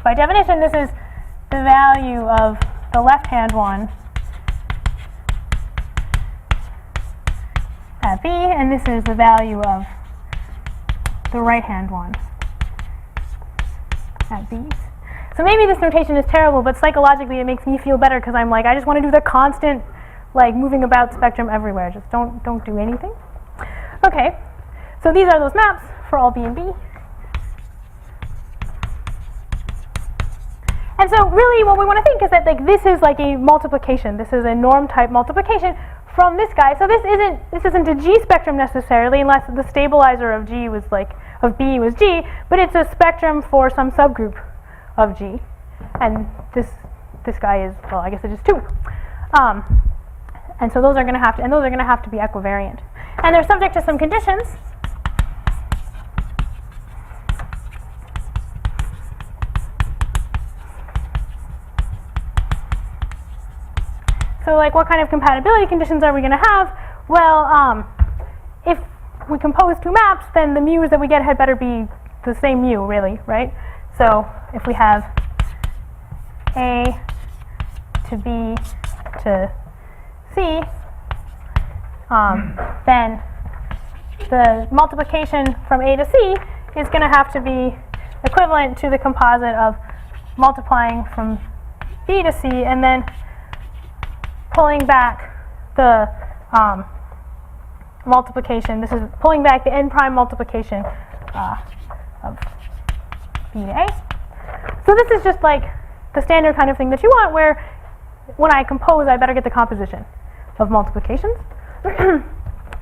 S2: by definition, this is the value of the left-hand one at B, and this is the value of the right-hand one at B. So maybe this notation is terrible, but psychologically it makes me feel better because I'm like, I just want to do the constant, like, moving about spectrum everywhere. Just don't do anything. Okay, so these are those maps for all B and B. And so really what we want to think is that, like, this is like a multiplication. This is a norm type multiplication from this guy. So this isn't a G spectrum necessarily, unless the stabilizer of G was like, of B was G, but it's a spectrum for some subgroup of G. And this guy is, well, I guess it is 2. And so those are going to have to be equivariant. And they're subject to some conditions. So, like, what kind of compatibility conditions are we going to have? Well, if we compose 2 maps, then the mu's that we get had better be the same mu, really, right? So, if we have A to B to C, then the multiplication from A to C is going to have to be equivalent to the composite of multiplying from B to C and then pulling back the multiplication. This is pulling back the n prime multiplication of B to A. So this is just like the standard kind of thing that you want, where when I compose, I better get the composition of multiplications.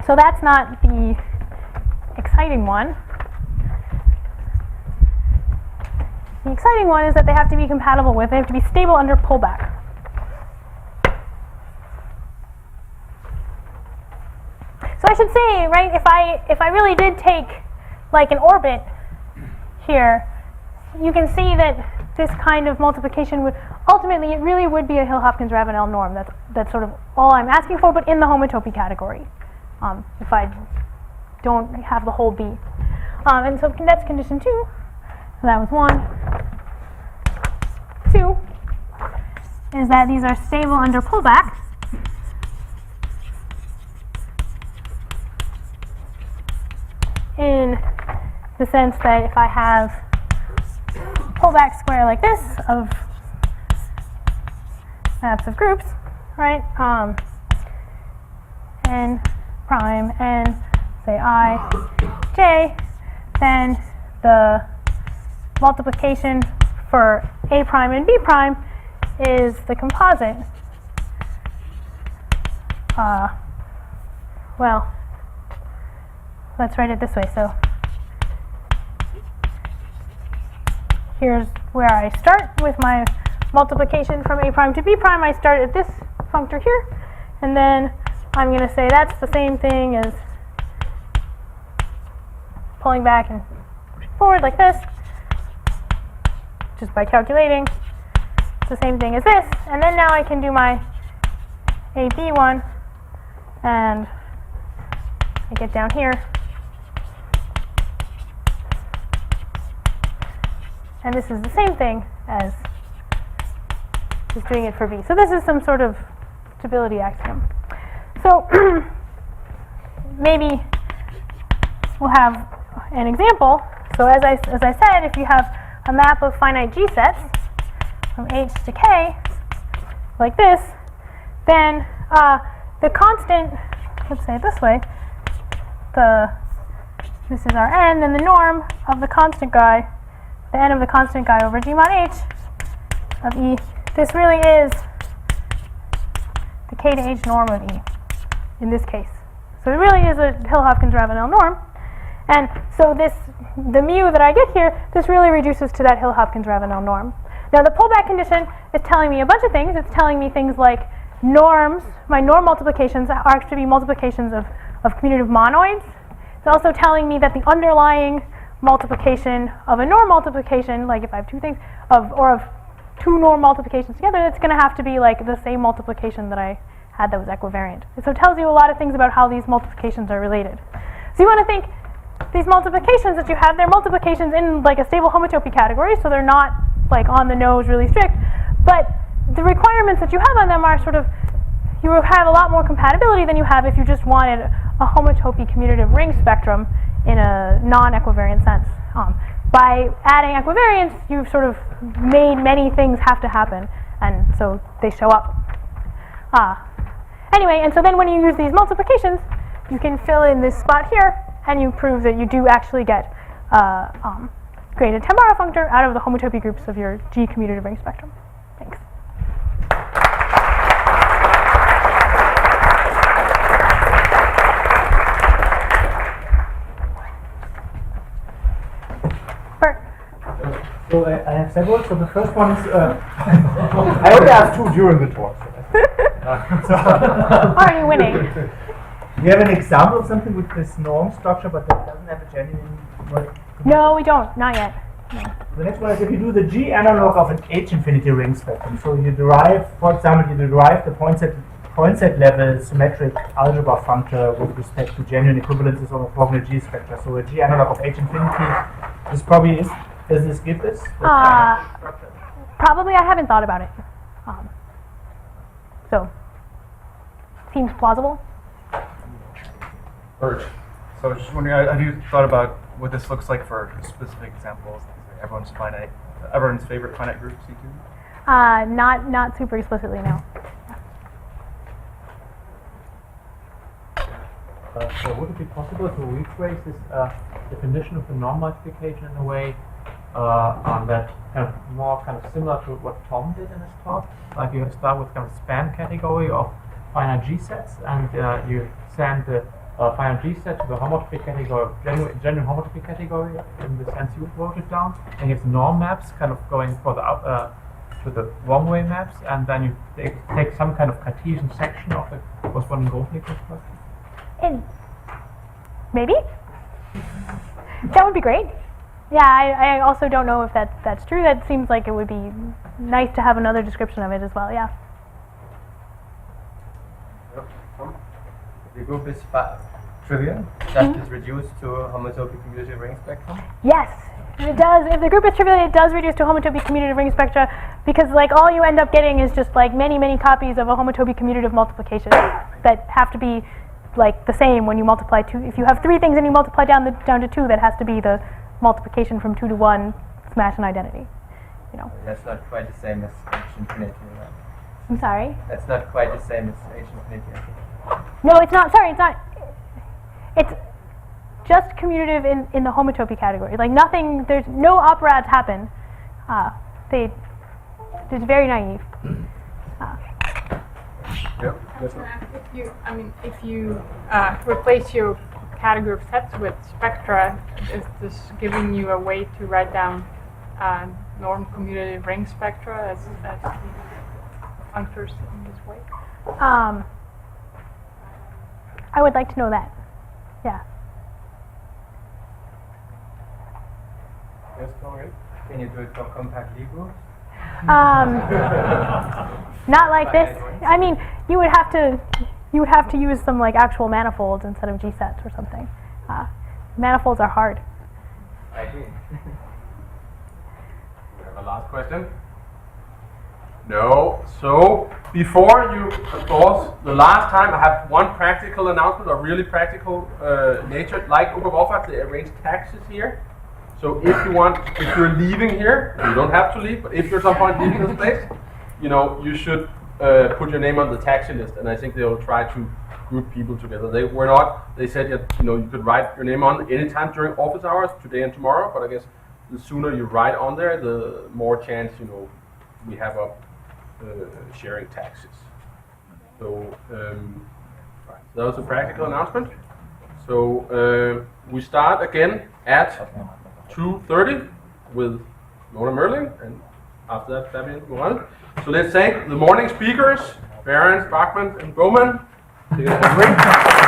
S2: So that's not the exciting one. The exciting one is that they have to be compatible with, they have to be stable under pullback. So I should say, right, if I really did take like an orbit here, you can see that this kind of multiplication would ultimately, it really would be a Hill-Hopkins-Ravenel norm. That's sort of all I'm asking for, but in the homotopy category, if I don't have the whole B. And so that's condition 2. So that was 1. 2 is that these are stable under pullback. In the sense that if I have pullback square like this of maps of groups, right, n prime and say I, j, then the multiplication for A prime and B prime is the composite. Well, let's write it this way. So here's where I start with my multiplication from A prime to B prime. I start at this functor here, and then I'm going to say that's the same thing as pulling back and pushing forward like this, just by calculating. It's the same thing as this, and then now I can do my AB one, and I get down here. And this is the same thing as just doing it for B. So this is some sort of stability axiom. So maybe we'll have an example. So as I said, if you have a map of finite G sets from H to K, like this, then the constant, let's say it this way, the this is our n, then the norm of the constant guy, the n of the constant guy over g mod h of E, this really is the k to h norm of E in this case. So it really is a Hill-Hopkins-Ravenel norm. And so the mu that I get here, this really reduces to that Hill-Hopkins-Ravenel norm. Now the pullback condition is telling me a bunch of things. It's telling me things like norms, my norm multiplications are actually multiplications of commutative monoids. It's also telling me that the underlying multiplication of a norm multiplication, like if I have two things, of two norm multiplications together, that's going to have to be like the same multiplication that I had that was equivariant. And so it tells you a lot of things about how these multiplications are related. So you want to think these multiplications that you have, they're multiplications in like a stable homotopy category, so they're not like on the nose really strict, but the requirements that you have on them are sort of, you have a lot more compatibility than you have if you just wanted a homotopy commutative ring spectrum in a non-equivariant sense. By adding equivariance, you've sort of made many things have to happen, and so they show up. Anyway, and so then when you use these multiplications, you can fill in this spot here, and you prove that you do actually get graded Tambara functor out of the homotopy groups of your G commutative ring spectrum. Thanks. Bert.
S6: So I have several. So the first one is, I only have two during the talk.
S2: Are you winning?
S6: You have an example of something with this norm structure, but that doesn't have a genuine.
S2: No, we don't. Not yet. No.
S6: The next one is if you do the G analog of an H infinity ring spectrum. So you derive, for example, the point set level symmetric algebra functor with respect to genuine equivalences on a formula G spectra. So a G analog of H infinity. This probably is. Does this give this?
S2: Probably. I haven't thought about it. So seems plausible.
S8: Bert. So I was just wondering, have you thought about what this looks like for specific examples? Everyone's favorite finite group, C2?
S2: Not super explicitly, no.
S4: So would it be possible to rephrase this definition of the norm multiplication in a way that more similar to what Tom did in his talk? Like you start with kind of span category of finite G sets, and you send the finite G set to the homotopy category, genuine homotopy category, in the sense you wrote it down, and you have norm maps kind of going for the to the wrong way maps, and then you take some kind of Cartesian section of the corresponding Grothendieck question.
S2: Maybe? That would be great. Yeah, I also don't know if that's true. That seems like it would be nice to have another description of it as well, yeah.
S9: The group is trivial, that is reduced to a homotopy commutative ring spectrum?
S2: Yes, it does. If the group is trivial, it does reduce to homotopy commutative ring spectra, because like all you end up getting is just like many copies of a homotopy commutative multiplication that have to be like the same when you multiply two. If you have three things and you multiply down to two, that has to be the multiplication from 2 to 1 smash an identity. You know.
S9: That's not quite the same as H infinity, right?
S2: I'm sorry?
S9: That's not quite the same as H infinity, I think.
S2: No, it's not. Sorry, it's not. It's just commutative in the homotopy category. Like nothing, there's no operads happen. It's very naive.
S5: If you replace your category of sets with spectra, is this giving you a way to write down norm commutative ring spectra as functors in this way?
S2: I would like to know that. Yeah.
S9: Yes, Corey? Can you do it for compact Lie groups?
S2: Not like this. I mean, you would have to use some like actual manifolds instead of G sets or something. Manifolds are hard.
S9: I do.
S1: We have a last question. No. So before you applause, the last time I have one practical announcement, of really practical nature. Like Uber they arrange taxis here. So if you're leaving here, you don't have to leave, but if you're at some point leaving this place, you should put your name on the taxi list, and I think they'll try to group people together. They were not. They said that you could write your name on anytime during office hours, today and tomorrow. But I guess the sooner you write on there, the more chance we have of sharing taxes. So right, that was a practical announcement. So we start again at 2:30 with Mona Merling, and after that Fabian Moran. So let's thank the morning speakers, Behrens, Bachmann, and Bohmann. Take a break.